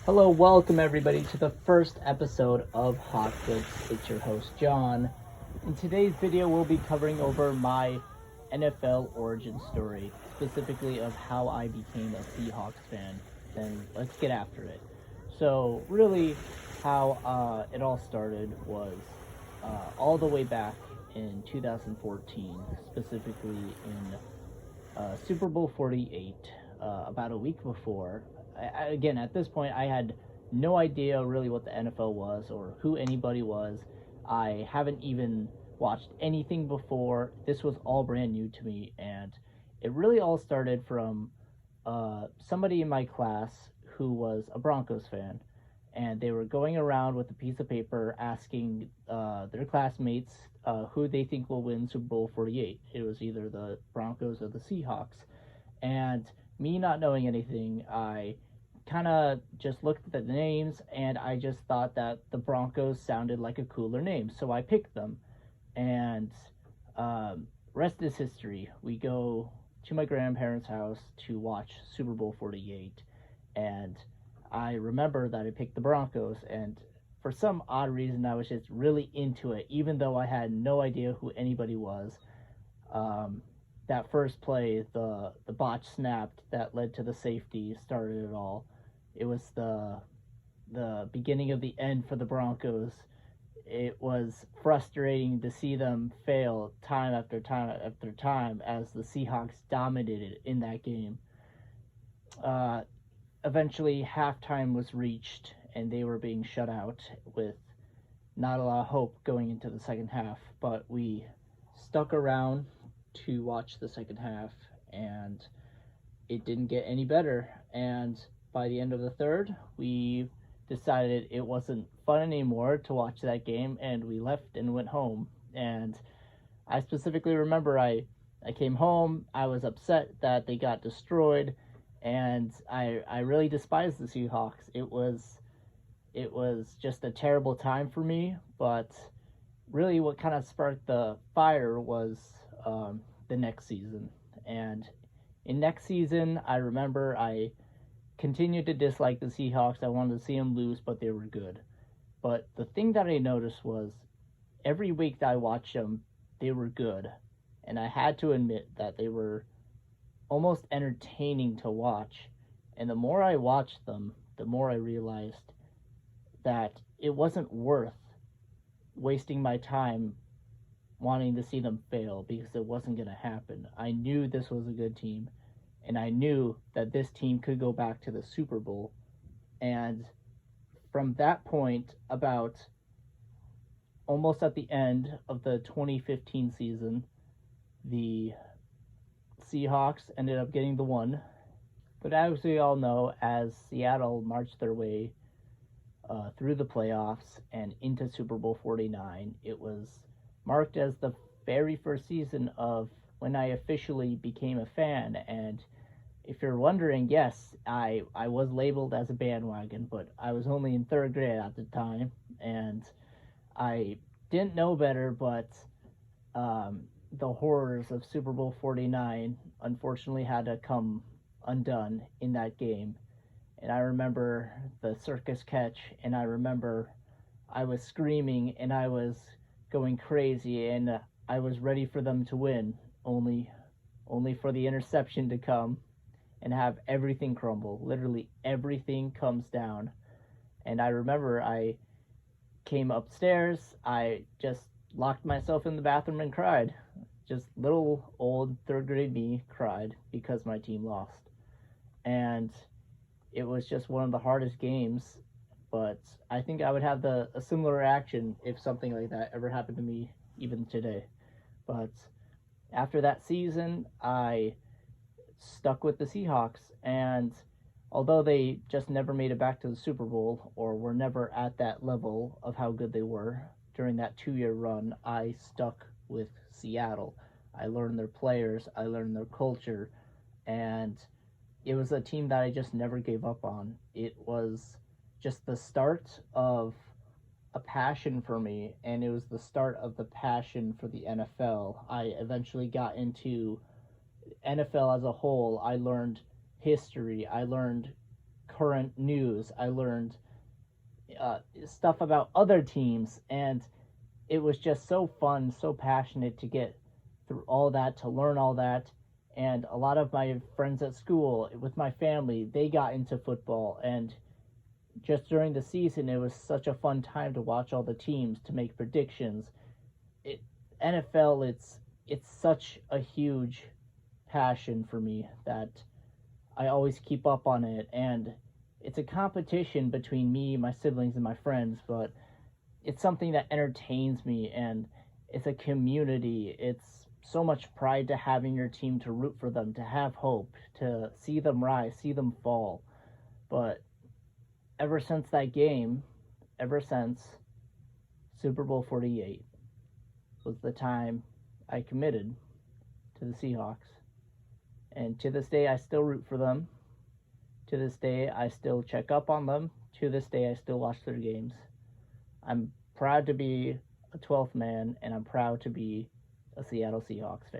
Hello, welcome everybody to the first episode of Hot Goods. It's your host, John. In today's video, we'll be covering over my NFL origin story, specifically of how I became a Seahawks fan. Then let's get after it. So, really, how it all started was all the way back in 2014, specifically in Super Bowl 48, about a week before. Again, at this point, I had no idea really what the NFL was or who anybody was. I haven't even watched anything before. This was all brand new to me, and it really all started from somebody in my class who was a Broncos fan, and they were going around with a piece of paper asking their classmates who they think will win Super Bowl 48. It was either the Broncos or the Seahawks. And me not knowing anything, I kind of just looked at the names and I just thought that the Broncos sounded like a cooler name. So I picked them. And rest is history. We go to my grandparents' house to watch Super Bowl 48. And I remember that I picked the Broncos. And for some odd reason, I was just really into it, even though I had no idea who anybody was. That first play, the botch snapped that led to the safety, started it all. It was the beginning of the end for the Broncos. It was frustrating to see them fail time after time after time as the Seahawks dominated in that game. Eventually, halftime was reached and they were being shut out with not a lot of hope going into the second half. But we stuck around to watch the second half, and it didn't get any better. And by the end of the third, we decided it wasn't fun anymore to watch that game, and we left and went home. And I specifically remember I came home, I was upset that they got destroyed, and I really despised the Seahawks. It was just a terrible time for me, but really what kind of sparked the fire was the next season. And in next season, I remember I continued to dislike the Seahawks. I wanted to see them lose, but they were good. But the thing that I noticed was every week that I watched them, they were good. And I had to admit that they were almost entertaining to watch. And the more I watched them, the more I realized that it wasn't worth wasting my time wanting to see them fail, because it wasn't going to happen. I knew this was a good team, and I knew that this team could go back to the Super Bowl. And from that point, about almost at the end of the 2015 season, the Seahawks ended up getting the one. But as we all know, as Seattle marched their way through the playoffs and into Super Bowl 49, it was marked as the very first season of when I officially became a fan. And if you're wondering, yes, I was labeled as a bandwagon, but I was only in third grade at the time, and I didn't know better, but the horrors of Super Bowl 49 unfortunately had to come undone in that game. And I remember the circus catch, and I remember I was screaming and I was going crazy, and I was ready for them to win, only for the interception to come and have everything crumble. Literally everything comes down. And I remember I came upstairs, I just locked myself in the bathroom and cried. Just little old third grade me cried because my team lost. And it was just one of the hardest games, but I think I would have a similar reaction if something like that ever happened to me even today. But after that season, I stuck with the Seahawks, and although they just never made it back to the Super Bowl or were never at that level of how good they were during that 2-year run, I stuck with Seattle. I learned their players, I learned their culture, and it was a team that I just never gave up on. It was just the start of a passion for me, and it was the start of the passion for the NFL. I eventually got into NFL as a whole. I learned history, I learned current news. I learned stuff about other teams, and it was just so fun, so passionate to get through all that, to learn all that. And a lot of my friends at school, with my family, they got into football. And just during the season, it was such a fun time to watch all the teams, to make predictions. It NFL, it's such a huge passion for me that I always keep up on it. And it's a competition between me, my siblings, and my friends, but it's something that entertains me, and it's a community. It's so much pride to having your team, to root for them, to have hope, to see them rise, see them fall. But ever since that game, ever since Super Bowl 48 was the time I committed to the Seahawks. And to this day, I still root for them. To this day, I still check up on them. To this day, I still watch their games. I'm proud to be a 12th man, and I'm proud to be a Seattle Seahawks fan.